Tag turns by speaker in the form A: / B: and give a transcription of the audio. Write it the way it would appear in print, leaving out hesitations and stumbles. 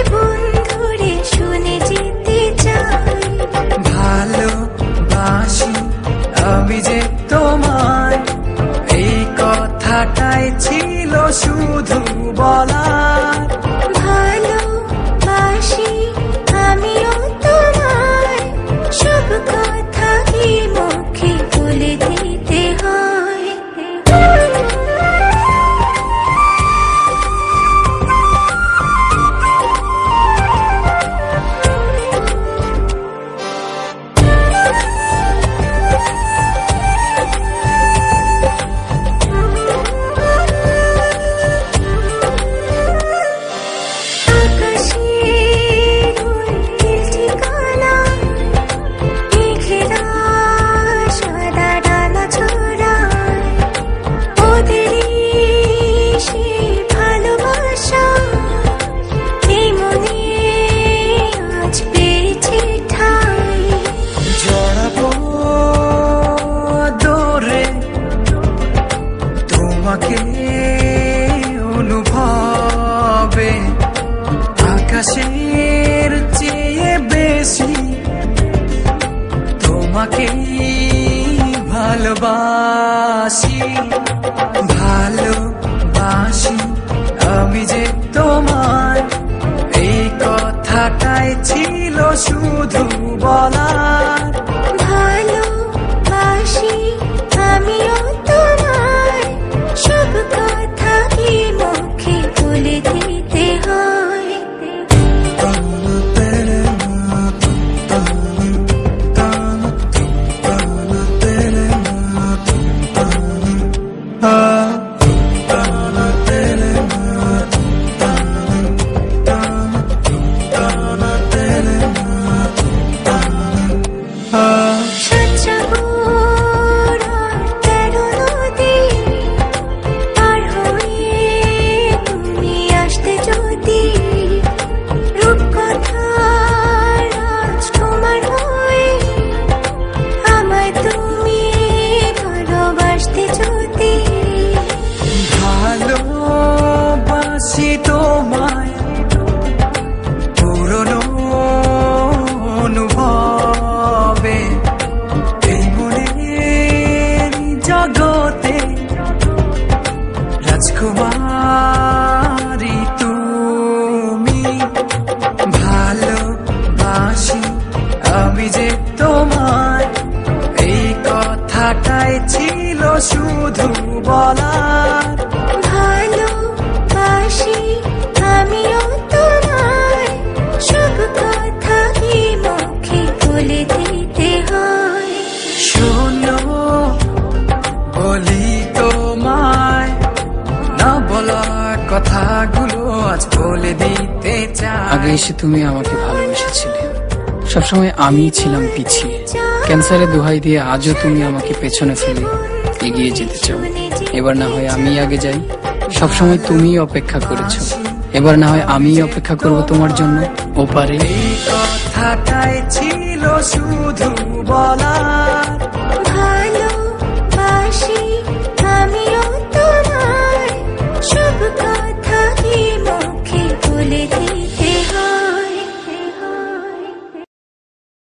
A: জীবন ধরে শুনে যেতে চাই।
B: ভালোবাসি আমি যে তোমায়, এই কথাটাই ছিল শুধু বলার।
A: ভালোবাসি আমিও তোমায়, সব কথা কি মুখে বলে দিতে হয়?
B: তোমাকে অনুভবে আকাশের চেয়ে বেশি তোমাকে ভালোবাসি। ভালোবাসি আমি যে তোমায়, এই কথাটাই ছিল শুধু বলার।
A: ভালোবাসি আমিও তোমায়, সব কথা কি মুখে বলে দিতে হয়?
B: ভালোবাসি তোমায় পুরনো অনুভবে, এই মনের জগতে রাজকুমারী তুমি। ভালোবাসি আমি যে তোমায়, এই কথাটাই ছিল শুধু বলার।
A: ভালোবাসি আমিও তোমায়, সব কথা কি মুখে বলে দিতে হয়?
B: শোনো বলি তোমায়, না বলা কথাগুলো আজ বলে দিতে চাই।
C: আগে এসে তুমি আমাকে ভালোবেসেছিলে, সবসময় আমিই ছিলাম পিছিয়ে। ক্যান্সারে দোহাই দিয়ে আজও তুমি আমাকে পেছনে ফেলে এগিয়ে যেতে চাও। এবার না হয় আমি আগে যাই, সবসময় তুমিই অপেক্ষা করেছো, এবার না হয় আমিই অপেক্ষা করব তোমার জন্য ওপারে।
B: এই কথাটাই ছিল শুধু বলার।